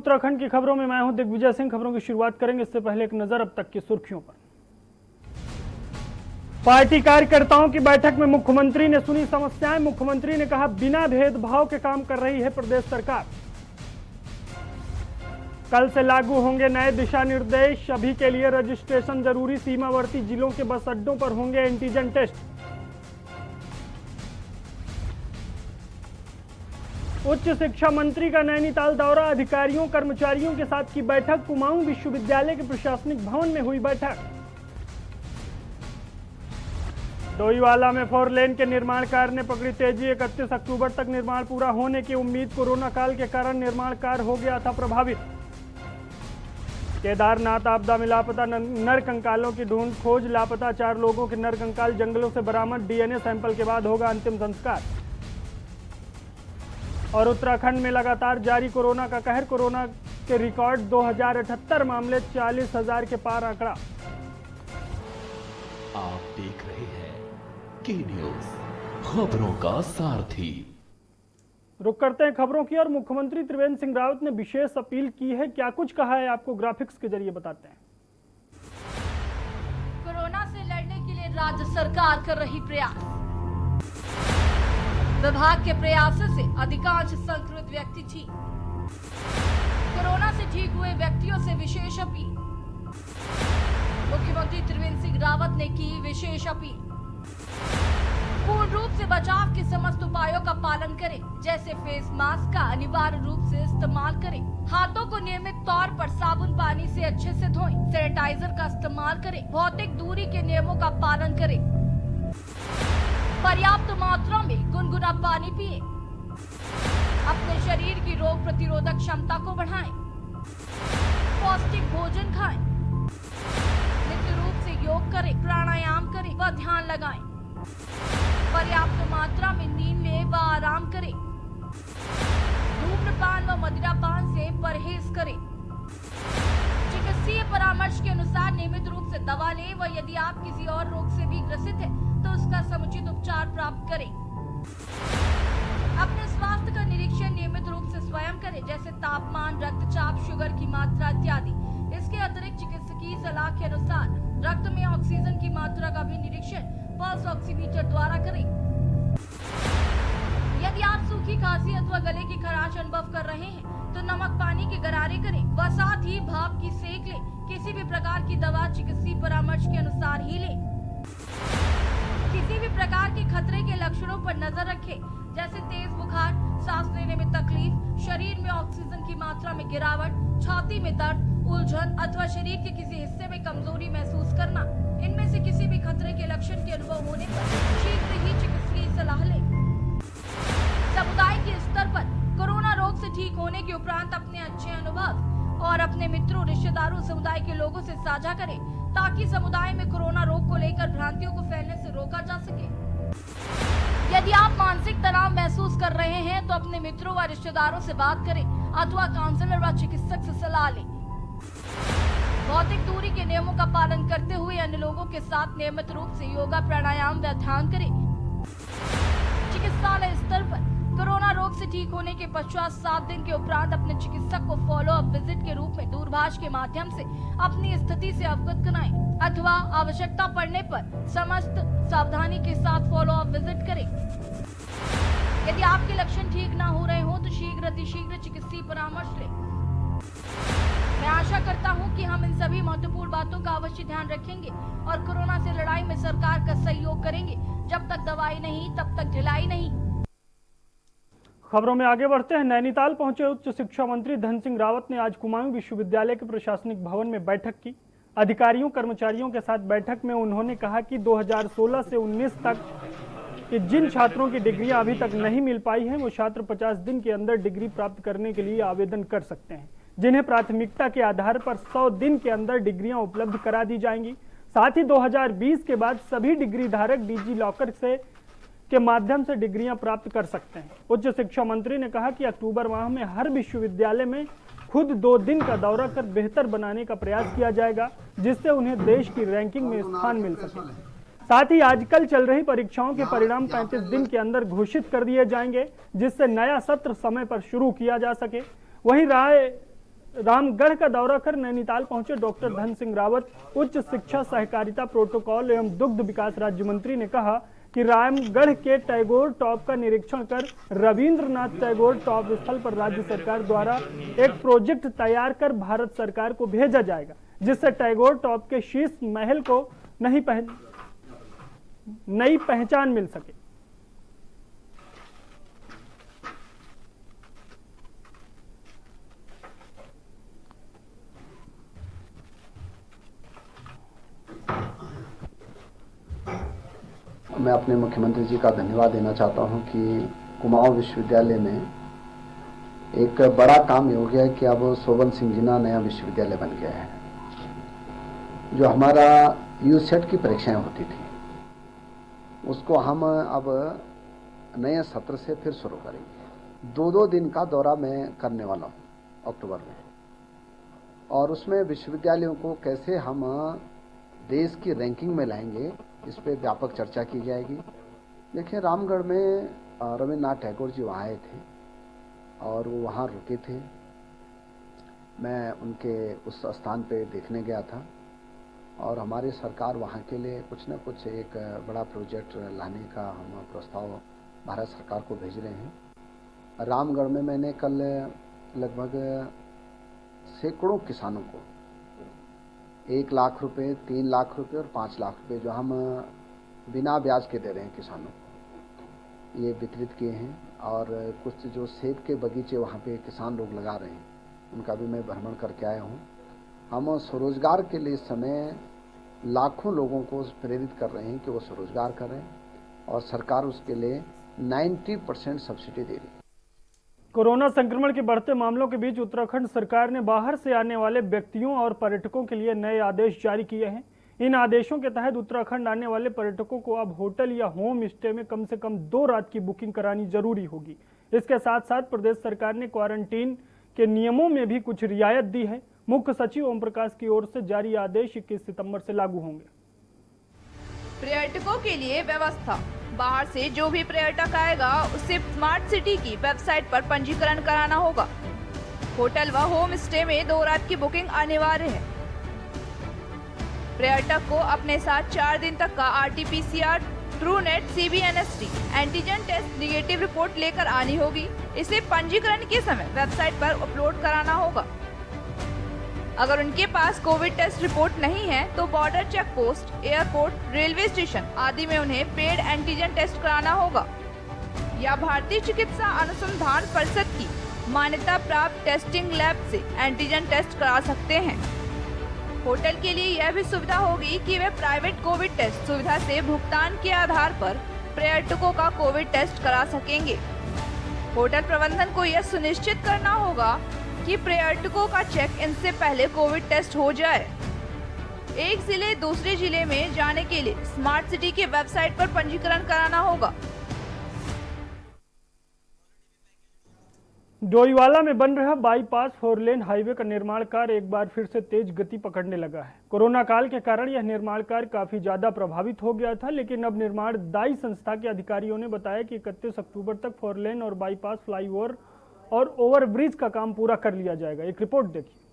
उत्तराखंड की खबरों में मैं हूं दिग्विजय सिंह। खबरों की शुरुआत करेंगे, इससे पहले एक नजर अब तक की सुर्खियों पर। पार्टी कार्यकर्ताओं की बैठक में मुख्यमंत्री ने सुनी समस्याएं। मुख्यमंत्री ने कहा, बिना भेदभाव के काम कर रही है प्रदेश सरकार। कल से लागू होंगे नए दिशा निर्देश, सभी के लिए रजिस्ट्रेशन जरूरी। सीमावर्ती जिलों के बस अड्डों पर होंगे एंटीजन टेस्ट। उच्च शिक्षा मंत्री का नैनीताल दौरा, अधिकारियों कर्मचारियों के साथ की बैठक। कुमाऊं विश्वविद्यालय के प्रशासनिक भवन में हुई बैठक। डोईवाला में 4 लेन के निर्माण कार्य ने पकड़ी तेजी, 31 अक्टूबर तक निर्माण पूरा होने की उम्मीद। कोरोना काल के कारण निर्माण कार्य हो गया था प्रभावित। केदारनाथ आपदा में लापता नर कंकालों की ढूंढ खोज, लापता 4 लोगों के नर कंकाल जंगलों से बरामद। डीएनए सैंपल के बाद होगा अंतिम संस्कार। और उत्तराखंड में लगातार जारी कोरोना का कहर, कोरोना के रिकॉर्ड 2078 मामले, 40,000 के पार आंकड़ा। आप देख रहे हैं के न्यूज, खबरों का सारथी। रुक करते हैं खबरों की और मुख्यमंत्री त्रिवेंद्र सिंह रावत ने विशेष अपील की है। क्या कुछ कहा है, आपको ग्राफिक्स के जरिए बताते हैं। कोरोना से लड़ने के लिए राज्य सरकार कर रही प्रयास। विभाग के प्रयासों से अधिकांश संक्रमित व्यक्ति ठीक। कोरोना से ठीक हुए व्यक्तियों से विशेष अपील। मुख्यमंत्री त्रिवेंद्र सिंह रावत ने की विशेष अपील। पूर्ण रूप से बचाव के समस्त उपायों का पालन करें, जैसे फेस मास्क का अनिवार्य रूप से इस्तेमाल करें, हाथों को नियमित तौर पर साबुन पानी से अच्छे से धोएं, सैनिटाइजर का इस्तेमाल करें, भौतिक दूरी के नियमों का पालन करें, पर्याप्त मात्रा में गुनगुना पानी पिएं, अपने शरीर की रोग प्रतिरोधक क्षमता को बढ़ाएं, पौष्टिक भोजन खाएं, नित्य रूप से योग करें, प्राणायाम करें व ध्यान लगाएं, पर्याप्त मात्रा में नींद लें व आराम करें, धूम्रपान व मदिरापान से परहेज करें, चिकित्सीय परामर्श के अनुसार नियमित रूप से दवा लें व यदि आप किसी और रोग से भी ग्रसित है तो उसका समुचित उपचार प्राप्त करें। अपने स्वास्थ्य का निरीक्षण नियमित रूप से स्वयं करें, जैसे तापमान, रक्तचाप, शुगर की मात्रा इत्यादि। इसके अतिरिक्त चिकित्सकीय सलाह के अनुसार रक्त में ऑक्सीजन की मात्रा का भी निरीक्षण पल्स ऑक्सीमीटर द्वारा करें। यदि आप सूखी खांसी अथवा गले की खराश अनुभव कर रहे हैं तो नमक पानी के गरारे करें व साथ ही भाप की सेक लें। किसी भी प्रकार की दवा चिकित्सीय परामर्श के अनुसार ही लें। किसी भी प्रकार के खतरे के लक्षणों पर नजर रखें, जैसे तेज बुखार, सांस लेने में तकलीफ, शरीर में ऑक्सीजन की मात्रा में गिरावट, छाती में दर्द, उलझन अथवा शरीर के किसी हिस्से में कमजोरी महसूस करना। इनमें से किसी भी खतरे के लक्षण के अनुभव होने पर शीघ्र ही चिकित्सकीय सलाह लें। समुदाय के स्तर पर कोरोना रोग से ठीक होने के उपरांत अपने अच्छे अनुभव और अपने मित्रों, रिश्तेदारों, समुदाय के लोगों से साझा करें, ताकि समुदाय में कोरोना रोग को लेकर भ्रांतियों को फैलने से रोका जा सके। यदि आप मानसिक तनाव महसूस कर रहे हैं तो अपने मित्रों व रिश्तेदारों से बात करें अथवा काउंसलर व चिकित्सक से सलाह लें। भौतिक दूरी के नियमों का पालन करते हुए अन्य लोगों के साथ नियमित रूप से योगा, प्राणायाम व ध्यान करें। चिकित्सालय स्तर पर कोरोना रोग से ठीक होने के पश्चात 7 दिन के उपरांत अपने चिकित्सक को फॉलो अप विजिट के रूप में दूरभाष के माध्यम से अपनी स्थिति से अवगत कराएं अथवा आवश्यकता पड़ने पर समस्त सावधानी के साथ फॉलो अप विजिट करें। यदि आपके लक्षण ठीक न हो रहे हो तो शीघ्र अतिशीघ्र चिकित्सीय परामर्श लें। मैं आशा करता हूं कि हम इन सभी महत्वपूर्ण बातों का अवश्य ध्यान रखेंगे और कोरोना से लड़ाई में सरकार का सहयोग करेंगे। जब तक दवाई नहीं तब तक ढिलाई नहीं। खबरों में आगे बढ़ते हैं। नैनीताल पहुंचे उच्च शिक्षा मंत्री धन सिंह रावत ने आज कुमाऊं विश्वविद्यालय के प्रशासनिक भवन में बैठक की। अधिकारियों कर्मचारियों के साथ बैठक में उन्होंने कहा कि 2016 से 19 तक कि जिन छात्रों की डिग्रियां अभी तक नहीं मिल पाई हैं वो छात्र 50 दिन के अंदर डिग्री प्राप्त करने के लिए आवेदन कर सकते हैं, जिन्हें प्राथमिकता के आधार पर 100 दिन के अंदर डिग्रियां उपलब्ध करा दी जाएंगी। साथ ही 2020 के बाद सभी डिग्री धारक डिजी लॉकर से के माध्यम से डिग्रियां प्राप्त कर सकते हैं। उच्च शिक्षा मंत्री ने कहा कि अक्टूबर माह में हर विश्वविद्यालय में खुद 2 दिन का दौरा कर बेहतर बनाने का प्रयास किया जाएगा, जिससे उन्हें देश की रैंकिंग में स्थान मिल सके। साथ ही आजकल चल रही परीक्षाओं के परिणाम 35 दिन के अंदर घोषित कर दिए जाएंगे, जिससे नया सत्र समय पर शुरू किया जा सके। वहीं रामगढ़ का दौरा कर नैनीताल पहुंचे डॉक्टर धन सिंह रावत। उच्च शिक्षा, सहकारिता, प्रोटोकॉल एवं दुग्ध विकास राज्य मंत्री ने कहा कि रामगढ़ के टैगोर टॉप का निरीक्षण कर रविंद्रनाथ टैगोर टॉप स्थल पर राज्य सरकार द्वारा एक प्रोजेक्ट तैयार कर भारत सरकार को भेजा जाएगा, जिससे टैगोर टॉप के शीश महल को नई पहचान मिल सके। मैं अपने मुख्यमंत्री जी का धन्यवाद देना चाहता हूं कि कुमाऊं विश्वविद्यालय में एक बड़ा काम ये हो गया है कि अब शोभन सिंह जिना नया विश्वविद्यालय बन गया है। जो हमारा यूसेट की परीक्षाएं होती थी उसको हम अब नए सत्र से फिर शुरू करेंगे। 2-2 दिन का दौरा मैं करने वाला हूं अक्टूबर में, और उसमें विश्वविद्यालयों को कैसे हम देश की रैंकिंग में लाएंगे इस पे व्यापक चर्चा की जाएगी। देखिए, रामगढ़ में रविन्द्रनाथ टैगोर जी वहाँ आए थे और वो वहाँ रुके थे। मैं उनके उस स्थान पे देखने गया था और हमारी सरकार वहाँ के लिए कुछ न कुछ एक बड़ा प्रोजेक्ट लाने का हम प्रस्ताव भारत सरकार को भेज रहे हैं। रामगढ़ में मैंने कल लगभग सैकड़ों किसानों को 1 लाख रुपए, 3 लाख रुपए और 5 लाख रुपए जो हम बिना ब्याज के दे रहे हैं किसानों को, ये वितरित किए हैं। और कुछ जो सेब के बगीचे वहाँ पे किसान लोग लगा रहे हैं उनका भी मैं भ्रमण करके आया हूँ। हम स्वरोजगार के लिए इस समय लाखों लोगों को प्रेरित कर रहे हैं कि वो स्वरोजगार करें और सरकार उसके लिए 90% सब्सिडी दे रही है। कोरोना संक्रमण के बढ़ते मामलों के बीच उत्तराखंड सरकार ने बाहर से आने वाले व्यक्तियों और पर्यटकों के लिए नए आदेश जारी किए हैं। इन आदेशों के तहत उत्तराखंड आने वाले पर्यटकों को अब होटल या होम स्टे में कम से कम 2 रात की बुकिंग करानी जरूरी होगी। इसके साथ साथ प्रदेश सरकार ने क्वारंटीन के नियमों में भी कुछ रियायत दी है। मुख्य सचिव ओम प्रकाश की ओर से जारी आदेश 21 सितंबर से लागू होंगे। पर्यटकों के लिए व्यवस्था। बाहर से जो भी पर्यटक आएगा उसे स्मार्ट सिटी की वेबसाइट पर पंजीकरण कराना होगा। होटल व होम स्टे में 2 रात की बुकिंग अनिवार्य है। पर्यटक को अपने साथ 4 दिन तक का RT-PCR, TrueNat, CBNST antigen test negative report लेकर आनी होगी। इसे पंजीकरण के समय वेबसाइट पर अपलोड कराना होगा। अगर उनके पास कोविड टेस्ट रिपोर्ट नहीं है तो border check post, airport, railway station आदि में उन्हें पेड एंटीजन टेस्ट कराना होगा या भारतीय चिकित्सा अनुसंधान परिषद की मान्यता प्राप्त टेस्टिंग लैब से एंटीजन टेस्ट करा सकते हैं। होटल के लिए यह भी सुविधा होगी कि वे प्राइवेट कोविड टेस्ट सुविधा से भुगतान के आधार पर पर्यटकों का कोविड टेस्ट करा सकेंगे। होटल प्रबंधन को यह सुनिश्चित करना होगा कि पर्यटकों का चेक इन से पहले कोविड टेस्ट हो जाए। एक जिले दूसरे जिले में जाने के लिए स्मार्ट सिटी के वेबसाइट पर पंजीकरण कराना होगा। डोईवाला में बन रहा बाईपास 4 लेन हाईवे का निर्माण कार्य एक बार फिर से तेज गति पकड़ने लगा है। कोरोना काल के कारण यह निर्माण कार्य काफी ज्यादा प्रभावित हो गया था, लेकिन अब निर्माण दायी संस्था के अधिकारियों ने बताया कि 31 अक्टूबर तक 4 लेन और बाईपास, फ्लाईओवर और ओवरब्रिज का काम पूरा कर लिया जाएगा। एक रिपोर्ट देखिए।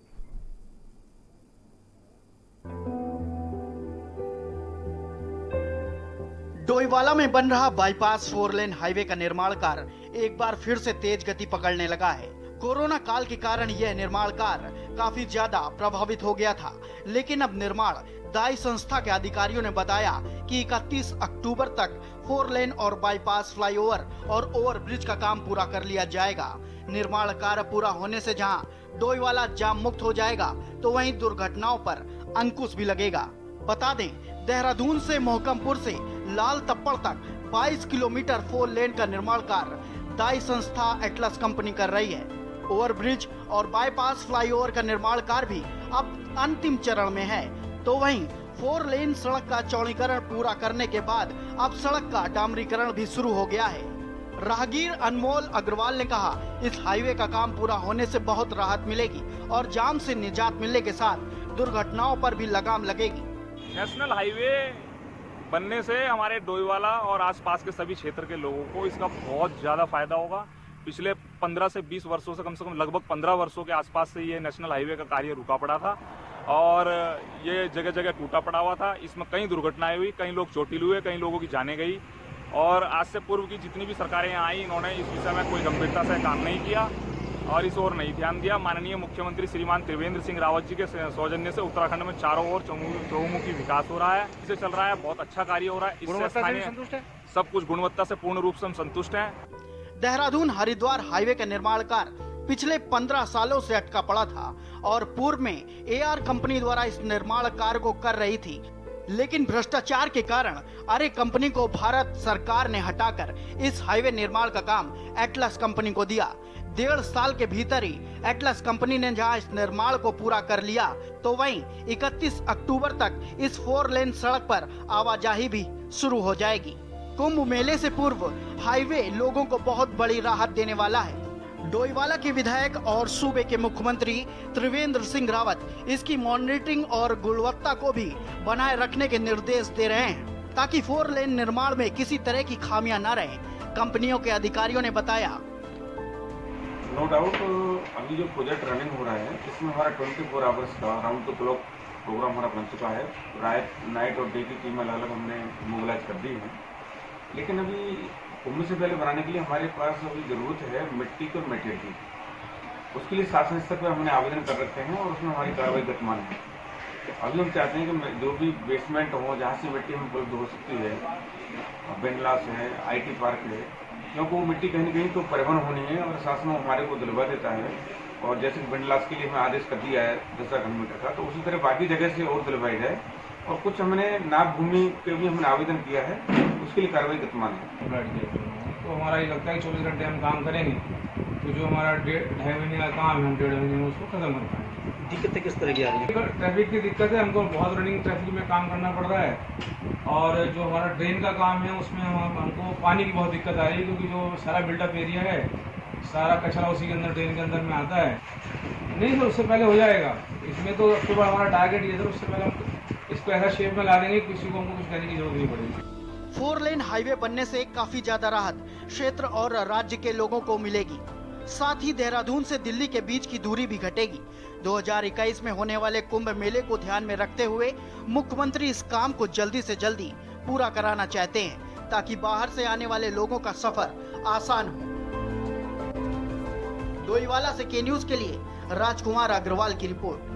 डोईवाला में बन रहा बाईपास 4 लेन हाईवे का निर्माण कार्य एक बार फिर से तेज गति पकड़ने लगा है। कोरोना काल के कारण यह निर्माण कार्य काफी ज्यादा प्रभावित हो गया था, लेकिन अब निर्माण दायी संस्था के अधिकारियों ने बताया कि 31 अक्टूबर तक 4 लेन और बाईपास, फ्लाईओवर और ओवरब्रिज का काम पूरा कर लिया जाएगा। निर्माण कार्य पूरा होने से जहां डोईवाला जाम मुक्त हो जाएगा, तो वहीं दुर्घटनाओं पर अंकुश भी लगेगा। बता दें, देहरादून से मोहकमपुर से लाल तप्पड़ तक 22 किलोमीटर 4 लेन का निर्माण कार्य दायी संस्था एटलस कंपनी कर रही है। ओवरब्रिज और बाईपास, फ्लाईओवर का निर्माण कार्य भी अब अंतिम चरण में है। तो वहीं 4 लेन सड़क का चौड़ीकरण पूरा करने के बाद अब सड़क का डामरीकरण भी शुरू हो गया है। राहगीर अनमोल अग्रवाल ने कहा, इस हाईवे का काम पूरा होने से बहुत राहत मिलेगी और जाम से निजात मिलने के साथ दुर्घटनाओं पर भी लगाम लगेगी। नेशनल हाईवे बनने से हमारे डोईवाला और आसपास के सभी क्षेत्र के लोगों को इसका बहुत ज़्यादा फायदा होगा। पिछले 15 से 20 वर्षों से कम लगभग 15 वर्षों के आसपास से ये नेशनल हाईवे का कार्य रुका पड़ा था और ये जगह जगह टूटा पड़ा हुआ था। इसमें कई दुर्घटनाएं हुई, कई लोग चोटिल हुए, कई लोगों की जानें गई और आज से पूर्व की जितनी भी सरकारें यहाँ आई इन्होंने इस विषय में कोई गंभीरता से काम नहीं किया और इस ओर नहीं ध्यान दिया। माननीय मुख्यमंत्री श्रीमान त्रिवेंद्र सिंह रावत जी के सौजन्य से उत्तराखंड में चारों ओर चहुमुखी विकास हो रहा है, इसे चल रहा है, बहुत अच्छा कार्य हो रहा है। इससे स्थानीय सब कुछ गुणवत्ता से पूर्ण रूप से हम संतुष्ट हैं। देहरादून हरिद्वार हाईवे का निर्माण कार्य पिछले 15 सालों से अटका पड़ा था और पूर्व में एआर कंपनी द्वारा इस निर्माण कार्य को कर रही थी, लेकिन भ्रष्टाचार के कारण आरे कंपनी को भारत सरकार ने हटाकर इस हाईवे निर्माण का काम एटलस कंपनी को दिया। 1.5 साल के भीतर ही एटलस कंपनी ने जहां इस निर्माण को पूरा कर लिया तो वहीं 31 अक्टूबर तक इस 4 लेन सड़क पर आवाजाही भी शुरू हो जाएगी। कुंभ मेले से पूर्व हाईवे लोगों को बहुत बड़ी राहत देने वाला है। डोईवाला के विधायक और सूबे के मुख्यमंत्री त्रिवेंद्र सिंह रावत इसकी मॉनिटरिंग और गुणवत्ता को भी बनाए रखने के निर्देश दे रहे हैं ताकि 4 लेन निर्माण में किसी तरह की खामियां न रहे। कंपनियों के अधिकारियों ने बताया, नो डाउट अभी जो प्रोजेक्ट रनिंग हो रहा है इसमें हमारा 24 आवर्स का राउंड द क्लॉक प्रोग्राम हमारा बन चुका है। नाइट और डे की टीम अलग अलग हमने मोबिलाइज कर दी है, लेकिन अभी कुंभ से पहले बनाने के लिए हमारे पास अभी ज़रूरत है मिट्टी और मटेरियल की। उसके लिए शासन स्तर पर हमने आवेदन कर रखे हैं और उसमें हमारी कार्रवाई गतिमान है। अभी हम चाहते हैं कि जो भी बेसमेंट हो जहाँ से मिट्टी हमें उपलब्ध हो सकती है, बेंडलास है, IT पार्क है, क्योंकि वो मिट्टी कहीं न कहीं तो परिवहन होनी है और शासन हमारे को दिलवा देता है। और जैसे बेंडलास के लिए हमें आदेश कर दिया है 10 किलोमीटर का, तो उसी तरह बाकी जगह से और दिलवाई जाए। और कुछ हमने नाप भूमि के भी हमने आवेदन किया है, उसके लिए कार्रवाई गतिमान है। तो हमारा ये लगता है कि 24 घंटे हम काम करेंगे तो जो हमारा 2.5 महीने का काम है हम 1.5 महीने में उसको खत्म कर पाएंगे। दिक्कतें किस तरह की आ रही है? ट्रैफिक की दिक्कत है, हमको बहुत रनिंग ट्रैफिक में काम करना पड़ रहा है और जो हमारा ड्रेन का काम है उसमें हमको पानी की बहुत दिक्कत आ रही है, क्योंकि जो सारा बिल्डअप एरिया है सारा कचरा उसी के अंदर ड्रेन के अंदर में आता है। नहीं सर, उससे पहले हो जाएगा। इसमें तो सबसे बड़ा हमारा टारगेट ये सर, उससे पहले हम इसको ऐसा शेप में ला देंगे किसी को हमको कुछ करने की जरूरत नहीं पड़ेगी। 4 लेन हाईवे बनने से काफी ज्यादा राहत क्षेत्र और राज्य के लोगों को मिलेगी। साथ ही देहरादून से दिल्ली के बीच की दूरी भी घटेगी। 2021 में होने वाले कुंभ मेले को ध्यान में रखते हुए मुख्यमंत्री इस काम को जल्दी से जल्दी पूरा कराना चाहते हैं ताकि बाहर से आने वाले लोगों का सफर आसान हो। डोईवाला से के न्यूज के लिए राजकुमार अग्रवाल की रिपोर्ट।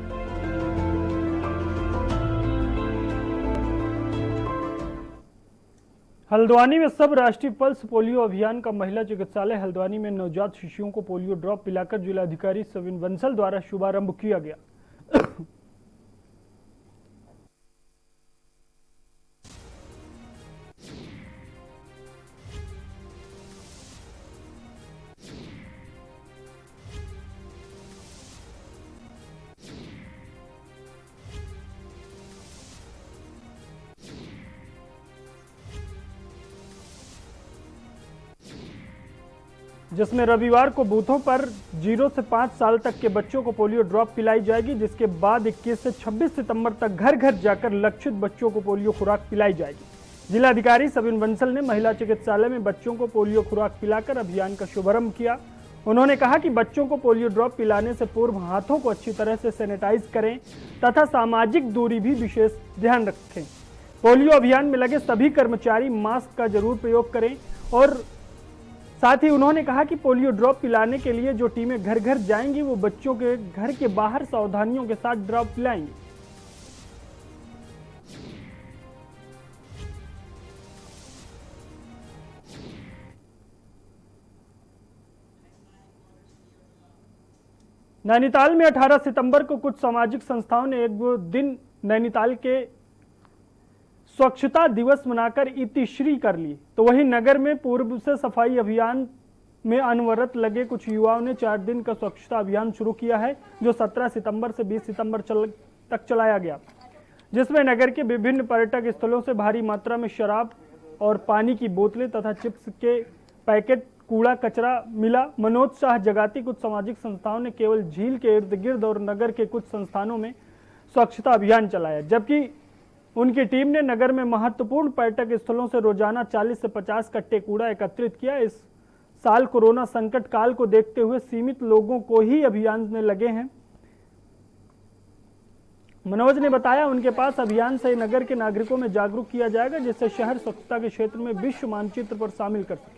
हल्द्वानी में सब राष्ट्रीय पल्स पोलियो अभियान का महिला चिकित्सालय हल्द्वानी में नवजात शिशुओं को पोलियो ड्रॉप पिलाकर जिलाधिकारी सविन बंसल द्वारा शुभारंभ किया गया। जिसमें रविवार को बूथों पर 0 से 5 साल तक के बच्चों को पोलियो ड्रॉप पिलाई जाएगी, जिसके बाद 21 से 26 सितंबर तक घर घर जाकर लक्षित बच्चों को पोलियो खुराक पिलाई जाएगी। जिलाधिकारी सविन बंसल ने महिला चिकित्सालय में बच्चों को पोलियो खुराक पिलाकर अभियान का शुभारंभ किया। उन्होंने कहा कि बच्चों को पोलियो ड्रॉप पिलाने से पूर्व हाथों को अच्छी तरह से सैनिटाइज करें तथा सामाजिक दूरी भी विशेष ध्यान रखें। पोलियो अभियान में लगे सभी कर्मचारी मास्क का जरूर प्रयोग करें और साथ ही उन्होंने कहा कि पोलियो ड्रॉप पिलाने के लिए जो टीमें घर घर जाएंगी वो बच्चों के घर के बाहर सावधानियों के साथ ड्रॉप पिलाएंगी। नैनीताल में 18 सितंबर को कुछ सामाजिक संस्थाओं ने एक दिन नैनीताल के स्वच्छता दिवस मनाकर इतिश्री कर ली, तो वहीं नगर में पूर्व से सफाई अभियान में अनवरत लगे कुछ युवाओं ने 4 दिन का स्वच्छता अभियान शुरू किया है, जो 17 सितंबर से 20 सितंबर तक चलाया गया, जिसमें नगर के विभिन्न पर्यटक स्थलों से भारी मात्रा में शराब और पानी की बोतलें तथा चिप्स के पैकेट कूड़ा कचरा मिला। मनोज शाह जगाती कुछ सामाजिक संस्थाओं ने केवल झील के इर्द गिर्द और नगर के कुछ संस्थानों में स्वच्छता अभियान चलाया, जबकि उनकी टीम ने नगर में महत्वपूर्ण पर्यटक स्थलों से रोजाना 40 से 50 कट्टे कूड़ा एकत्रित किया। इस साल कोरोना संकट काल को देखते हुए सीमित लोगों को ही अभियान में लगे हैं। मनोज ने बताया उनके पास अभियान से नगर के नागरिकों में जागरूक किया जाएगा, जिससे शहर स्वच्छता के क्षेत्र में विश्व मानचित्र पर शामिल कर सके।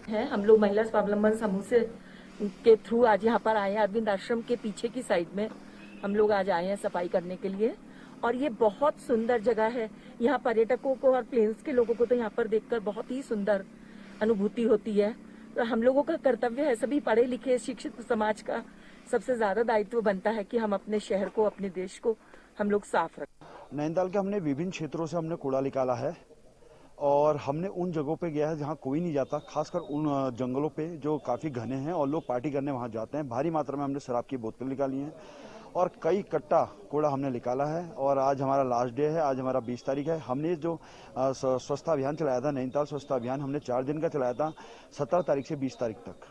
है हम लोग महिला स्वावलंबन समूह से के थ्रू आज यहाँ पर आए हैं। अरविंद आश्रम के पीछे की साइड में हम लोग आज आए हैं सफाई करने के लिए, और ये बहुत सुंदर जगह है। यहाँ पर्यटकों को और प्लेन्स के लोगों को तो यहाँ पर देखकर बहुत ही सुंदर अनुभूति होती है। तो हम लोगों का कर्तव्य है, सभी पढ़े लिखे शिक्षित समाज का सबसे ज्यादा दायित्व बनता है कि हम अपने शहर को, अपने देश को हम लोग साफ रखें। नैनीताल के हमने विभिन्न क्षेत्रों से हमने कूड़ा निकाला है और हमने उन जगहों पे गया है जहाँ कोई नहीं जाता, खासकर उन जंगलों पे जो काफ़ी घने हैं और लोग पार्टी करने वहाँ जाते हैं। भारी मात्रा में हमने शराब की बोतल निकाली हैं और कई कट्टा कूड़ा हमने निकाला है। और आज हमारा लास्ट डे है, आज हमारा 20 तारीख है। हमने जो स्वच्छता अभियान चलाया था, नैनीताल स्वच्छता अभियान, हमने 4 दिन का चलाया था, 17 तारीख से 20 तारीख तक।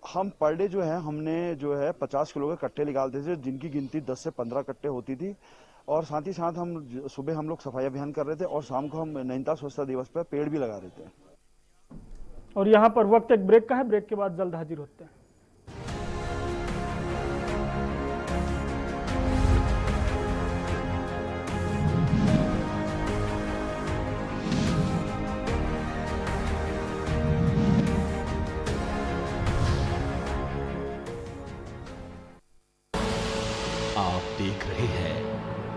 हम पर डे जो है हमने जो है 50 किलो के कट्टे निकालते थे, जिनकी गिनती 10 से 15 कट्टे होती थी। और साथ ही साथ हम सुबह हम लोग सफाई अभियान कर रहे थे और शाम को हम नैनीताल स्वच्छता दिवस पर पेड़ भी लगा रहे थे। और यहाँ पर वक्त एक ब्रेक का है, ब्रेक के बाद जल्द हाजिर होते हैं। आप देख रहे हैं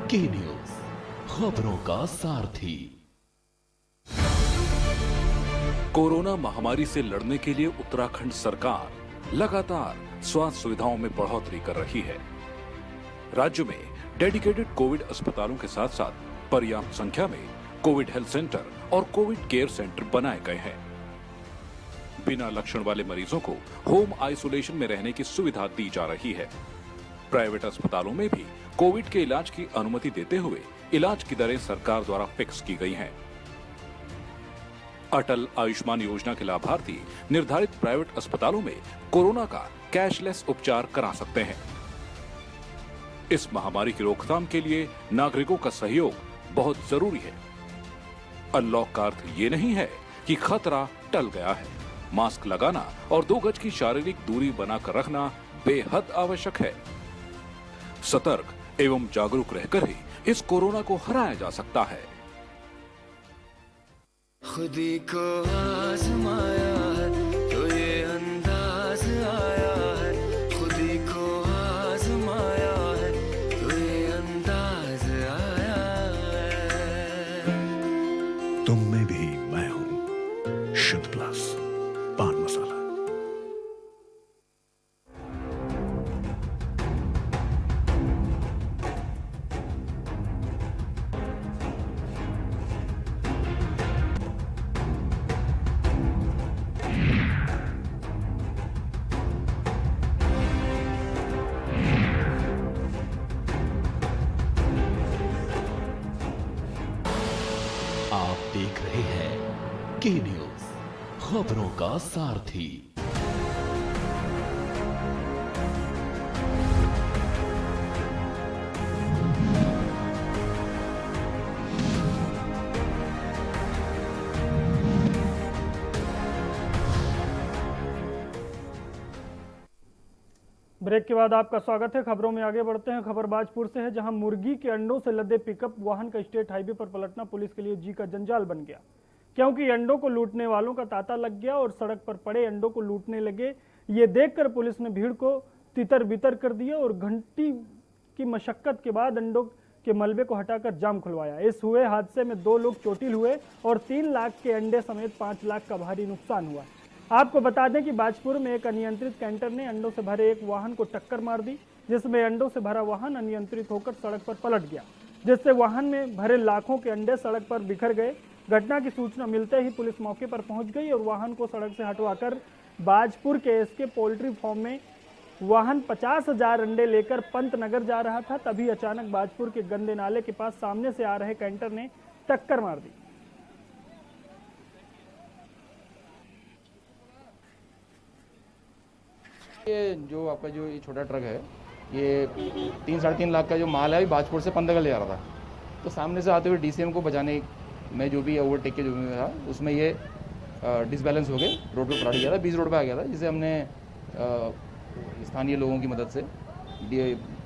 के न्यूज, खबरों का सारथी। कोरोना महामारी से लड़ने के लिए उत्तराखंड सरकार लगातार स्वास्थ्य सुविधाओं में बढ़ोतरी कर रही है। राज्य में डेडिकेटेड कोविड अस्पतालों के साथ साथ पर्याप्त संख्या में कोविड हेल्थ सेंटर और कोविड केयर सेंटर बनाए गए हैं। बिना लक्षण वाले मरीजों को होम आइसोलेशन में रहने की सुविधा दी जा रही है। प्राइवेट अस्पतालों में भी कोविड के इलाज की अनुमति देते हुए इलाज की दरें सरकार द्वारा फिक्स की गई हैं। अटल आयुष्मान योजना के लाभार्थी निर्धारित प्राइवेट अस्पतालों में कोरोना का कैशलेस उपचार करा सकते हैं। इस महामारी की रोकथाम के लिए नागरिकों का सहयोग बहुत जरूरी है। अनलॉक का अर्थ ये नहीं है कि खतरा टल गया है। मास्क लगाना और 2 गज की शारीरिक दूरी बनाकर रखना बेहद आवश्यक है। सतर्क एवं जागरूक रहकर ही इस कोरोना को हराया जा सकता है। खुदी को आजमाया है तो ये अंदाज आया है, खुदी को आजमाया है तो ये अंदाज आया है। तुम में भी मैं हूं, शुद्ध प्लस पान मसाला। आप देख रहे हैं के न्यूज, खबरों का सारथी। ब्रेक के बाद आपका स्वागत है। खबरों में आगे बढ़ते हैं। खबर बाजपुर से है, जहां मुर्गी के अंडों से लदे पिकअप वाहन का स्टेट हाईवे पर पलटना पुलिस के लिए जी का जंजाल बन गया, क्योंकि अंडों को लूटने वालों का तांता लग गया और सड़क पर पड़े अंडों को लूटने लगे। ये देखकर पुलिस ने भीड़ को तितर बितर कर दिया और घंटी की मशक्कत के बाद अंडों के मलबे को हटाकर जाम खुलवाया। इस हुए हादसे में 2 लोग चोटिल हुए और 3 लाख के अंडे समेत 5 लाख का भारी नुकसान हुआ। आपको बता दें कि बाजपुर में एक अनियंत्रित कैंटर ने अंडों से भरे एक वाहन को टक्कर मार दी, जिसमें अंडों से भरा वाहन अनियंत्रित होकर सड़क पर पलट गया, जिससे वाहन में भरे लाखों के अंडे सड़क पर बिखर गए। घटना की सूचना मिलते ही पुलिस मौके पर पहुंच गई और वाहन को सड़क से हटवाकर बाजपुर के एसके पोल्ट्री फार्म में वाहन 50,000 अंडे लेकर पंतनगर जा रहा था। तभी अचानक बाजपुर के गंदे नाले के पास सामने से आ रहे कैंटर ने टक्कर मार दी। ये जो आपका ये छोटा ट्रक है, ये 3-3.5 लाख का जो माल है बाजपुर से पंतनगर ले जा रहा था। तो सामने से आते हुए डीसीएम को बचाने में जो भी ओवरटेक के जो भी था उसमें ये डिसबैलेंस हो गए, रोड पे पलट गया था, बीच रोड पे आ गया था, जिसे हमने स्थानीय लोगों की मदद से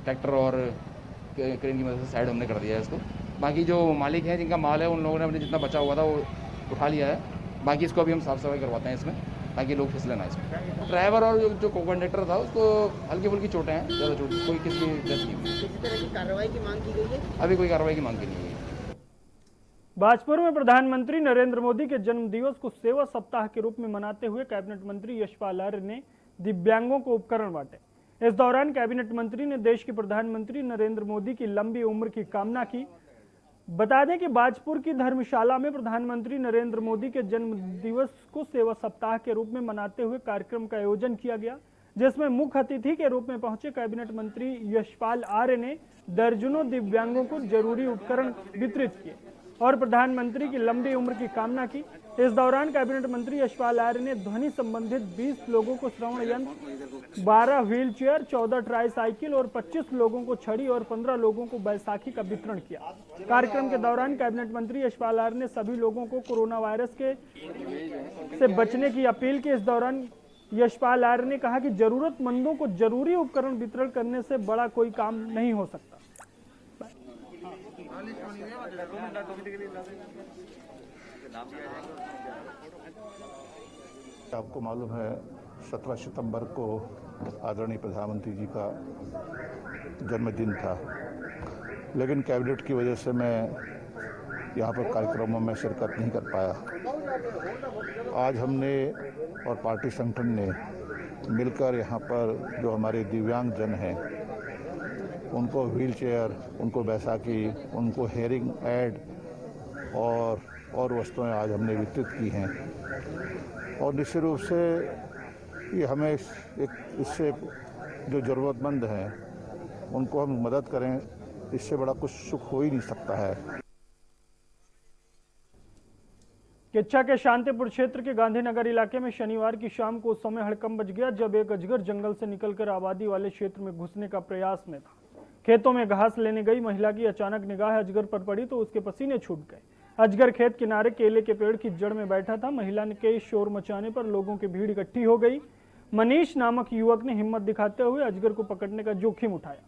ट्रैक्टर और क्रेन की मदद से साइड हमने कर दिया है इसको। बाकी जो मालिक हैं जिनका माल है उन लोगों ने अपने जितना बचा हुआ था वो उठा लिया है। बाकी इसको अभी हम साफ सफाई करवाते हैं इसमें, ताकि लोग फिसले ना इसमें। ड्राइवर और जो को-कंडक्टर था उसको हल्की फुल्की चोटें हैं, ज़्यादा चोट कोई किसी की डेथ नहीं हुई। किसी तरह की कार्रवाई की मांग की गई है? अभी कोई कार्रवाई की मांग की नहीं है। बाजपुर में प्रधानमंत्री नरेंद्र मोदी के जन्म दिवस को सेवा सप्ताह के रूप में मनाते हुए कैबिनेट मंत्री यशपाल आर्य ने दिव्यांगों को उपकरण बांटे। इस दौरान कैबिनेट मंत्री ने देश के प्रधानमंत्री नरेंद्र मोदी की लंबी उम्र की कामना की। बता दें कि बाजपुर की धर्मशाला में प्रधानमंत्री नरेंद्र मोदी के जन्म दिवस को सेवा सप्ताह के रूप में मनाते हुए कार्यक्रम का आयोजन किया गया, जिसमें मुख्य अतिथि के रूप में पहुंचे कैबिनेट मंत्री यशपाल आर्य ने दर्जनों दिव्यांगों को जरूरी उपकरण वितरित किए और प्रधानमंत्री की लंबी उम्र की कामना की। इस दौरान कैबिनेट मंत्री यशपाल आर्य ने ध्वनि संबंधित 20 लोगों को श्रवण यंत्र, 12 व्हील चेयर, 14 ट्राई साइकिल और 25 लोगों को छड़ी और 15 लोगों को बैसाखी का वितरण किया। कार्यक्रम के दौरान कैबिनेट मंत्री यशपाल आर्य ने सभी लोगों को कोरोना वायरस से बचने की अपील की। इस दौरान यशपाल आर्य ने कहा कि जरूरतमंदों को जरूरी उपकरण वितरण करने से बड़ा कोई काम नहीं हो सकता। आपको मालूम है 17 सितंबर को आदरणीय प्रधानमंत्री जी का जन्मदिन था, लेकिन कैबिनेट की वजह से मैं यहाँ पर कार्यक्रमों में शिरकत नहीं कर पाया। आज हमने और पार्टी संगठन ने मिलकर यहाँ पर जो हमारे दिव्यांग जन हैं उनको व्हील चेयर, उनको बैसाखी, उनको हेयरिंग एड और वस्तुएं आज हमने वितरित की हैं। और निश्चित रूप से ये हमें इससे जो ज़रूरतमंद हैं उनको हम मदद करें, इससे बड़ा कुछ सुख हो ही नहीं सकता है। किच्छा के शांतिपुर क्षेत्र के गांधीनगर इलाके में शनिवार की शाम को उस समय हड़कंप मच गया जब एक अजगर जंगल से निकलकर आबादी वाले क्षेत्र में घुसने का प्रयास में था। खेतों में घास लेने गई महिला की अचानक निगाह अजगर पर पड़ी तो उसके पसीने छूट गए। अजगर खेत किनारे केले के पेड़ की जड़ में बैठा था। महिला ने के शोर मचाने पर लोगों की भीड़ इकट्ठी हो गई। मनीष नामक युवक ने हिम्मत दिखाते हुए अजगर को पकड़ने का जोखिम उठाया।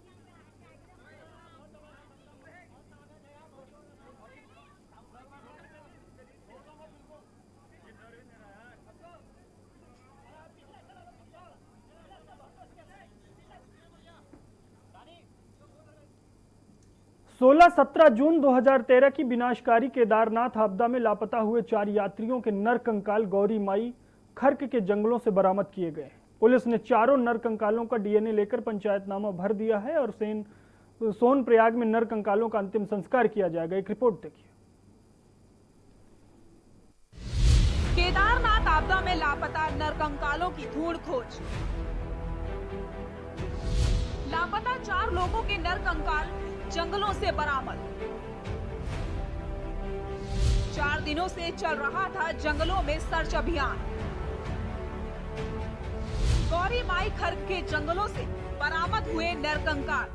सोलह 17 जून 2013 की विनाशकारी केदारनाथ आपदा में लापता हुए 4 यात्रियों के नर कंकाल गौरी माई खर्क के जंगलों से बरामद किए गए। पुलिस ने चारों नर कंकालों का डीएनए लेकर पंचायतनामा भर दिया है और सोनप्रयाग में नर कंकालों का अंतिम संस्कार किया जाएगा। एक रिपोर्ट देखिए। केदारनाथ आपदा में लापता नर कंकालों की ढूंढ खोज। लापता 4 लोगों के नर कंकाल जंगलों से बरामद। 4 दिनों से चल रहा था जंगलों में सर्च अभियान। गौरी माई खर्क के जंगलों से बरामद हुए नर कंकाल।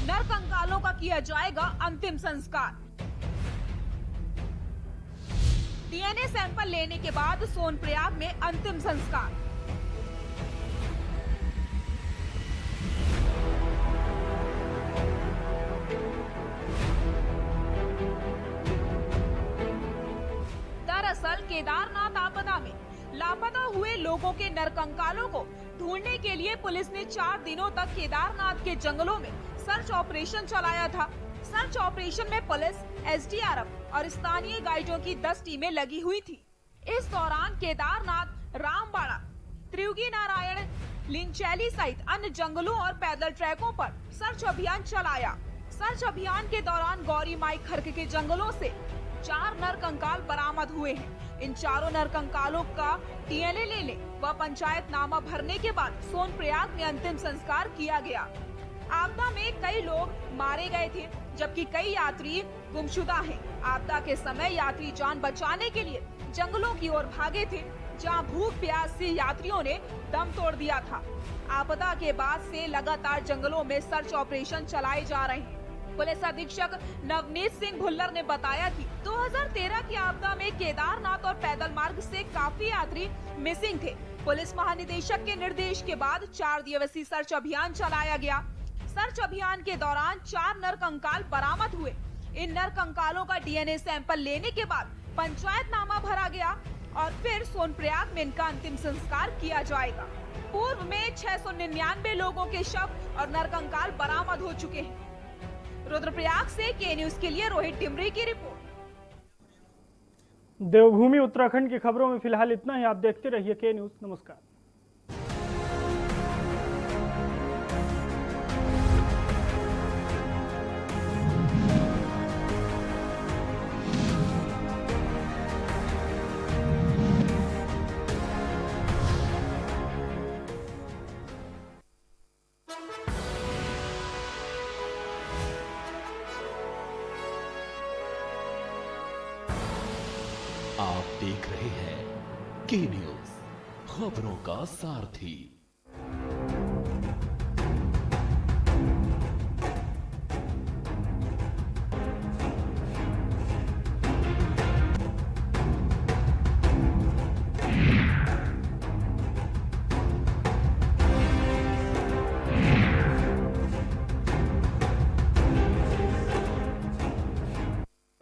नर कंकालों का किया जाएगा अंतिम संस्कार। डीएनए सैंपल लेने के बाद सोनप्रयाग में अंतिम संस्कार। दरअसल केदारनाथ आपदा में लापता हुए लोगों के नरकंकालों को ढूंढने के लिए पुलिस ने 4 दिनों तक केदारनाथ के जंगलों में सर्च ऑपरेशन चलाया था। सर्च ऑपरेशन में पुलिस, एसडीआरएफ और स्थानीय गाइडों की 10 टीमें लगी हुई थी। इस दौरान केदारनाथ, रामबाड़ा, त्रियुगी नारायण, लिंचैली सहित अन्य जंगलों और पैदल ट्रैकों पर सर्च अभियान चलाया। सर्च अभियान के दौरान गौरी माई खर्क के जंगलों से 4 नर कंकाल बरामद हुए हैं। इन चारों नर कंकालों का डीएनए लेने व पंचायतनामा भरने के बाद सोनप्रयाग में अंतिम संस्कार किया गया। आपदा में कई लोग मारे गए थे जबकि कई यात्री गुमशुदा हैं। आपदा के समय यात्री जान बचाने के लिए जंगलों की ओर भागे थे, जहां भूख प्यास से यात्रियों ने दम तोड़ दिया था। आपदा के बाद से लगातार जंगलों में सर्च ऑपरेशन चलाए जा रहे हैं। पुलिस अधीक्षक नवनीत सिंह भुल्लर ने बताया कि 2013 की आपदा में केदारनाथ और पैदल मार्ग से काफी यात्री मिसिंग थे। पुलिस महानिदेशक के निर्देश के बाद 4 दिवसीय सर्च अभियान चलाया गया। सर्च अभियान के दौरान 4 नर कंकाल बरामद हुए। इन नर कंकालों का डीएनए सैंपल लेने के बाद पंचायतनामा भरा गया और फिर सोनप्रयाग में इनका अंतिम संस्कार किया जाएगा। पूर्व में 699 लोगों के शव और नर कंकाल बरामद हो चुके हैं। रुद्रप्रयाग से के न्यूज के लिए रोहित टिमरी की रिपोर्ट। देवभूमि उत्तराखंड की खबरों में फिलहाल इतना ही। आप देखते रहिए के न्यूज। नमस्कार। आप देख रहे हैं के न्यूज, खबरों का सारथी।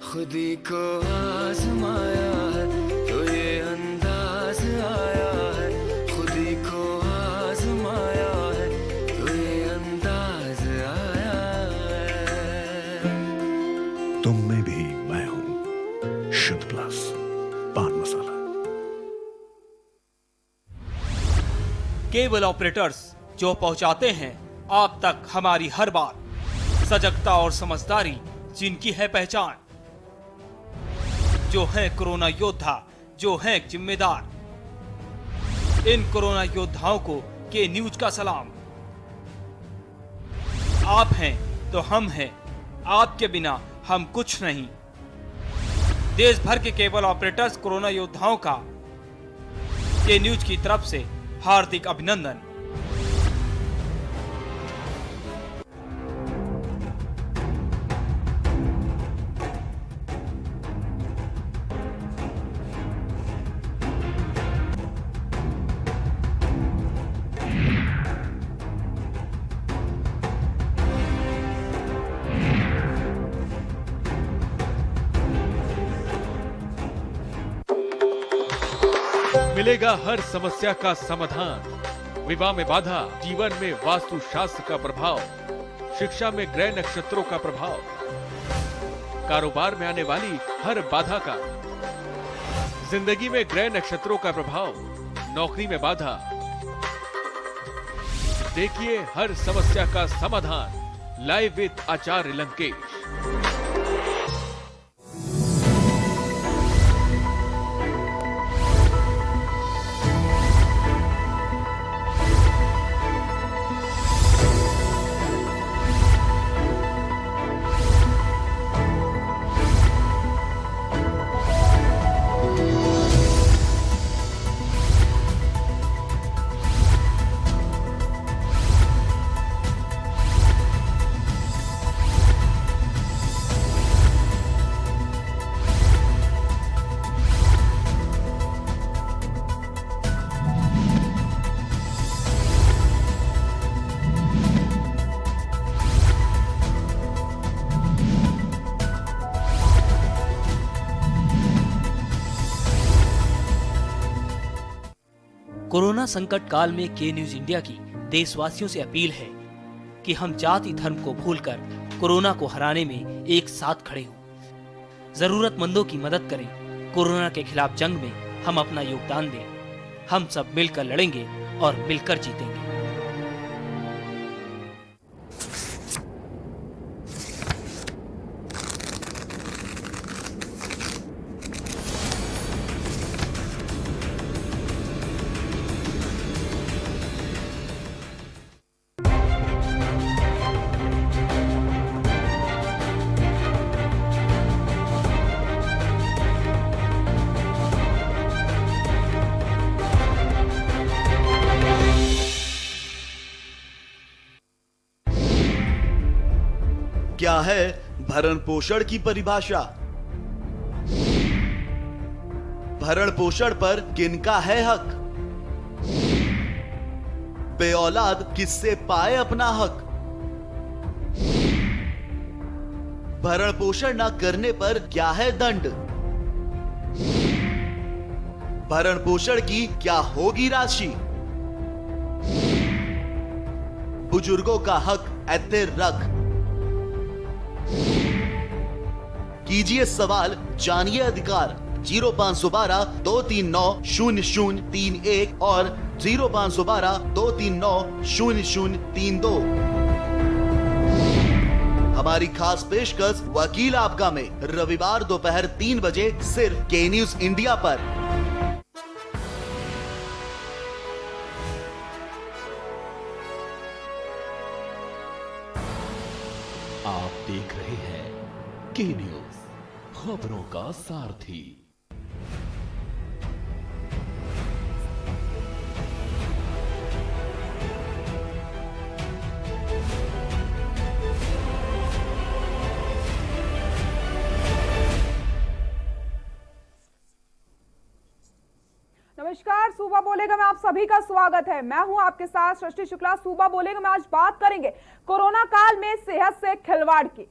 खुदी को आजमाया है तो ये अंदाज आया है, खुदी को आजमाया है तो ये अंदाज आया है। तुम में भी मैं हूं शुद्ध प्लस पान मसाला। केबल ऑपरेटर्स जो पहुंचाते हैं आप तक हमारी हर बात, सजगता और समझदारी जिनकी है पहचान, जो है कोरोना योद्धा, जो है जिम्मेदार। इन कोरोना योद्धाओं को के न्यूज का सलाम। आप हैं तो हम हैं, आपके बिना हम कुछ नहीं। देश भर के केबल ऑपरेटर्स कोरोना योद्धाओं का के न्यूज की तरफ से हार्दिक अभिनंदन। मिलेगा हर समस्या का समाधान। विवाह में बाधा, जीवन में वास्तु शास्त्र का प्रभाव, शिक्षा में ग्रह नक्षत्रों का प्रभाव, कारोबार में आने वाली हर बाधा का, जिंदगी में ग्रह नक्षत्रों का प्रभाव, नौकरी में बाधा। देखिए हर समस्या का समाधान live with Acharya Lankesh. Corona संकट काल में के न्यूज इंडिया की देशवासियों से अपील है कि हम जाति धर्म को भूलकर कोरोना को हराने में एक साथ खड़े हों। जरूरतमंदों की मदद करें। कोरोना के खिलाफ जंग में हम अपना योगदान दें। हम सब मिलकर लड़ेंगे और मिलकर जीतेंगे। क्या है भरण पोषण की परिभाषा? भरण पोषण पर किनका है हक? बेऔलाद किससे पाए अपना हक? भरण पोषण न करने पर क्या है दंड? भरण पोषण की क्या होगी राशि? बुजुर्गों का हक ऐते रख। कीजिए सवाल, जानिए अधिकार। 0512 239 0031 और 0512 239 0032। हमारी खास पेशकश वकील आपका में रविवार दोपहर 3 बजे सिर्फ के न्यूज इंडिया पर। आप देख रहे हैं के न्यूज, खबरों का सारथी। नमस्कार, सूबा बोलेगा में आप सभी का स्वागत है। मैं हूं आपके साथ सृष्टि शुक्ला। सूबा बोलेगा में आज बात करेंगे कोरोना काल में सेहत से खिलवाड़ की।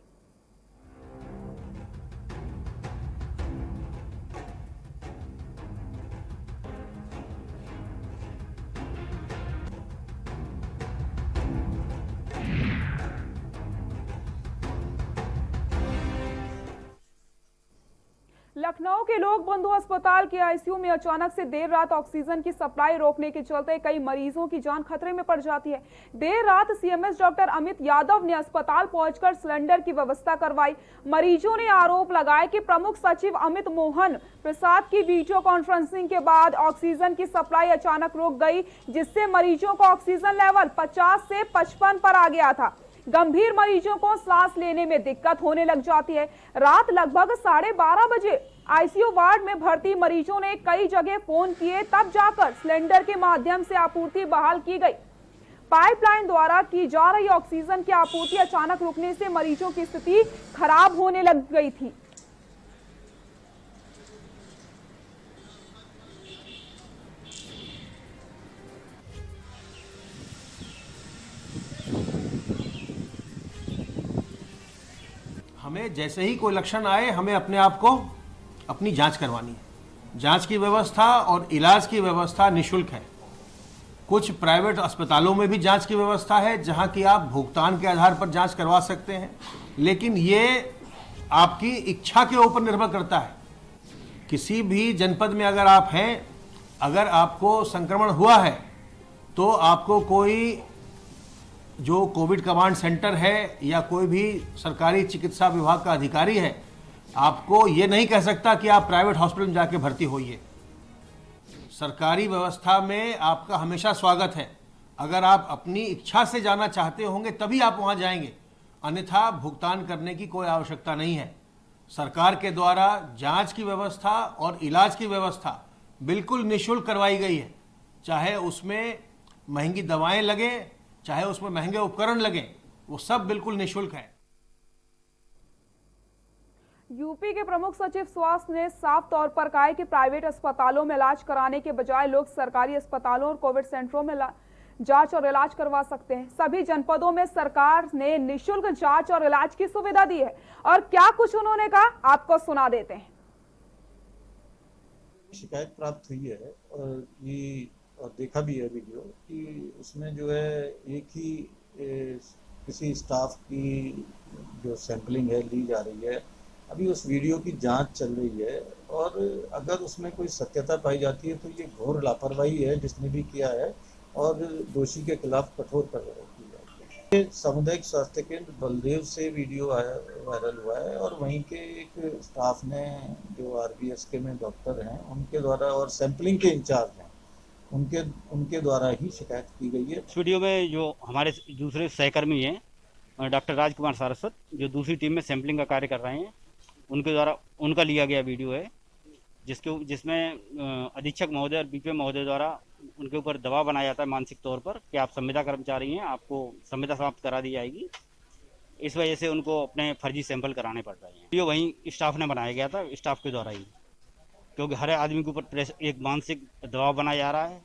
लखनऊ के लोक बंधु अस्पताल के आईसीयू में अचानक से देर रात ऑक्सीजन की सप्लाई रोकने के चलते कई मरीजों की जान खतरे में पड़ जाती है। देर रात सीएमएस डॉक्टर अमित यादव ने अस्पताल पहुंचकर सिलेंडर की व्यवस्था करवाई। मरीजों ने आरोप लगाया कि प्रमुख सचिव अमित मोहन प्रसाद की वीडियो कॉन्फ्रेंसिंग के बाद ऑक्सीजन की सप्लाई अचानक रुक गई, जिससे मरीजों का ऑक्सीजन लेवल 50 से 55 पर आ गया था। गंभीर मरीजों को सांस लेने में दिक्कत होने लग जाती है। रात लगभग 12:30 बजे आईसीयू वार्ड में भर्ती मरीजों ने कई जगह फोन किए, तब जाकर सिलेंडर के माध्यम से आपूर्ति बहाल की गई। पाइपलाइन द्वारा की जा रही ऑक्सीजन की आपूर्ति अचानक रुकने से मरीजों की स्थिति खराब होने लग गई थी। हमें जैसे ही कोई लक्षण आए हमें अपने आप को अपनी जांच करवानी है। जांच की व्यवस्था और इलाज की व्यवस्था निःशुल्क है। कुछ प्राइवेट अस्पतालों में भी जांच की व्यवस्था है जहां की आप भुगतान के आधार पर जांच करवा सकते हैं, लेकिन ये आपकी इच्छा के ऊपर निर्भर करता है। किसी भी जनपद में अगर आप हैं, अगर आपको संक्रमण हुआ है तो आपको कोई जो कोविड कमांड सेंटर है या कोई भी सरकारी चिकित्सा विभाग का अधिकारी है आपको ये नहीं कह सकता कि आप प्राइवेट हॉस्पिटल में जाके भर्ती होइए। सरकारी व्यवस्था में आपका हमेशा स्वागत है। अगर आप अपनी इच्छा से जाना चाहते होंगे तभी आप वहां जाएंगे, अन्यथा भुगतान करने की कोई आवश्यकता नहीं है। सरकार के द्वारा जांच की व्यवस्था और इलाज की व्यवस्था बिल्कुल निःशुल्क करवाई गई है। चाहे उसमें महंगी दवाएं लगे, चाहे उसमें महंगे उपकरण लगे, वो सब बिल्कुल निःशुल्क है। यूपी के प्रमुख सचिव स्वास्थ्य ने साफ तौर पर कहा है कि प्राइवेट अस्पतालों में इलाज कराने के बजाय लोग सरकारी अस्पतालों और कोविड सेंटरों में जांच और इलाज करवा सकते हैं। सभी जनपदों में सरकार ने निःशुल्क जांच और इलाज की सुविधा दी है और क्या कुछ उन्होंने कहा आपको सुना देते हैं। शिकायत प्राप्त हुई है और ये और देखा भी है वीडियो कि उसमें जो है एक ही किसी स्टाफ की जो सैंपलिंग है ली जा रही है। अभी उस वीडियो की जांच चल रही है और अगर उसमें कोई सत्यता पाई जाती है तो ये घोर लापरवाही है जिसने भी किया है और दोषी के खिलाफ कठोर कार्रवाई की जाएगी। ये सामुदायिक स्वास्थ्य केंद्र बलदेव से वीडियो वायरल हुआ है और वहीं के एक स्टाफ ने जो RBSK में डॉक्टर हैं उनके द्वारा और सैंपलिंग के इंचार्ज हैं उनके द्वारा ही शिकायत की गई है। इस वीडियो में जो हमारे दूसरे सहकर्मी हैं डॉक्टर राजकुमार सारस्वत, जो दूसरी टीम में सैंपलिंग का कार्य कर रहे हैं, उनके द्वारा उनका लिया गया वीडियो है जिसमें अधीक्षक महोदय और बीपीएम महोदय द्वारा उनके ऊपर दबाव बनाया जाता है मानसिक तौर पर कि आप संविदा कर्मचारी हैं, आपको संविदा समाप्त करा दी जाएगी। इस वजह से उनको अपने फर्जी सैंपल कराने पड़ रहे हैं। ये वहीं स्टाफ ने बनाया गया था, स्टाफ के द्वारा ही, क्योंकि हर आदमी के ऊपर प्रेशर, एक मानसिक दबाव बनाया जा रहा है।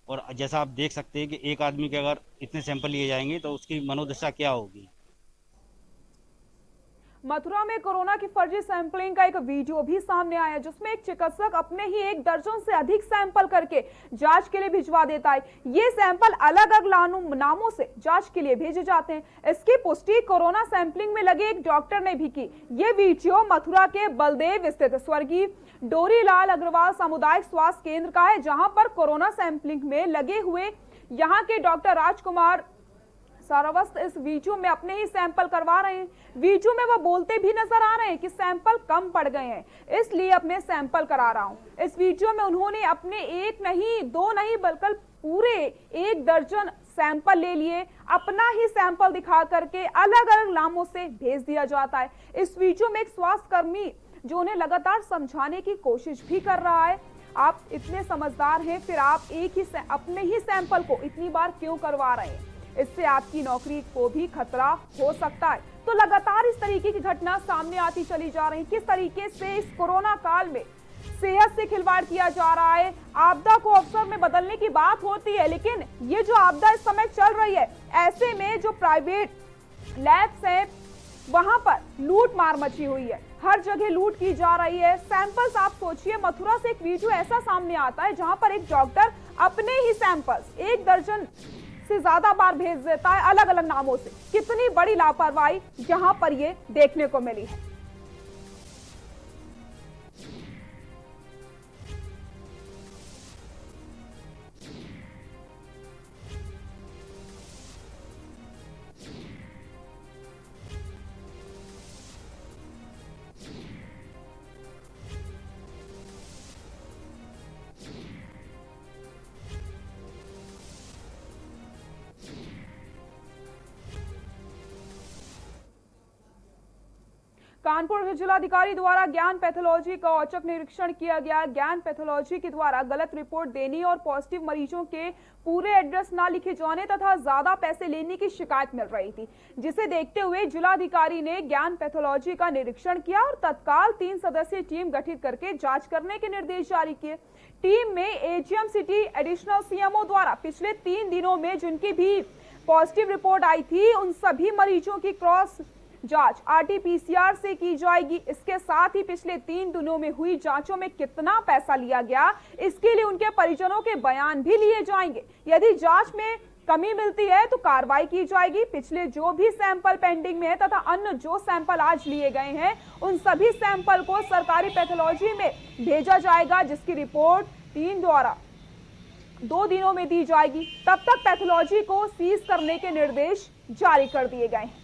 और जैसा आप देख सकते हैं कि एक आदमी के अगर इतने सैंपल लिए जाएंगे तो उसकी मनोदशा क्या होगी। मथुरा में कोरोना की फर्जी सैंपलिंग का एक वीडियो भी सामने आया, जिसमें एक चिकित्सक अपने ही 1 दर्जन से अधिक सैंपल करके जांच के लिए भिजवा देता है। ये सैंपल अलग अलग नामों से जांच के लिए भेजे जाते हैं। इसकी पुष्टि कोरोना सैंपलिंग में लगे एक डॉक्टर ने भी की। ये वीडियो मथुरा के बलदेव स्थित स्वर्गीय डोरीलाल अग्रवाल सामुदायिक स्वास्थ्य केंद्र का है, जहां पर कोरोना सैंपलिंग में लगे हुए यहाँ के डॉक्टर राजकुमार सारावस्त इस वीडियो में अपने ही सैंपल करवा रहे हैं। वीडियो में वह बोलते भी नजर आ रहे हैं कि सैंपल कम पड़ गए हैं, इसलिए अपने सैंपल करा रहा हूं। इस वीडियो में उन्होंने अपने 1 नहीं 2 नहीं बल्कि पूरे 1 दर्जन सैंपल ले लिए। अपना ही सैंपल दिखा करके अलग अलग नामों से भेज दिया जाता है। इस वीडियो में एक स्वास्थ्य कर्मी जो उन्हें लगातार समझाने की कोशिश भी कर रहा है, आप इतने समझदार हैं, फिर आप अपने ही सैंपल को इतनी बार क्यों करवा रहे हैं? इससे आपकी नौकरी को भी खतरा हो सकता है। तो लगातार इस तरीके की घटना सामने आती चली जा रही। किस तरीके से इस कोरोना काल में सेहत से खिलवाड़ किया जा रहा है। आपदा को अवसर में बदलने की बात होती है, लेकिन ये जो आपदा इस समय चल रही है, ऐसे में जो प्राइवेट लैब्स हैं वहां पर लूट मार मची हुई है। हर जगह लूट की जा रही है। सैंपल्स, आप सोचिए, मथुरा से एक वीडियो ऐसा सामने आता है जहां पर एक डॉक्टर अपने ही सैंपल्स 1 दर्जन से ज्यादा बार भेज देता है अलग अलग नामों से। कितनी बड़ी लापरवाही यहां पर ये देखने को मिली है। कानपुर जिलाधिकारी द्वारा ज्ञान पैथोलॉजी का औचक निरीक्षण किया गया। ज्ञान पैथोलॉजी के द्वारा गलत रिपोर्ट देने और पॉजिटिव मरीजों के पूरे एड्रेस ना लिखे जाने तथा ज्यादा पैसे लेने की शिकायत मिल रही थी, जिसे देखते हुए जिलाधिकारी ने ज्ञान पैथोलॉजी का निरीक्षण किया और तत्काल 3 सदस्यीय टीम गठित करके जांच करने के निर्देश जारी किए। टीम में एजीएम सिटी एडिशनल सीएमओ द्वारा पिछले 3 दिनों में जिनकी भी पॉजिटिव रिपोर्ट आई थी, उन सभी मरीजों की क्रॉस जांच आरटीपीसीआर से की जाएगी। इसके साथ ही पिछले 3 दिनों में हुई जांचों में कितना पैसा लिया गया, इसके लिए उनके परिजनों के बयान भी लिए जाएंगे। यदि जांच में कमी मिलती है तो कार्रवाई की जाएगी। पिछले जो भी सैंपल पेंडिंग में है तथा अन्य जो सैंपल आज लिए गए हैं, उन सभी सैंपल को सरकारी पैथोलॉजी में भेजा जाएगा, जिसकी रिपोर्ट टीम द्वारा 2 दिनों में दी जाएगी। तब तक पैथोलॉजी को सीज करने के निर्देश जारी कर दिए गए हैं।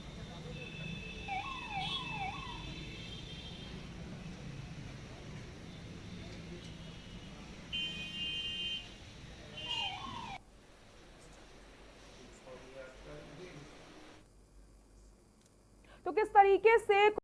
तो किस तरीके से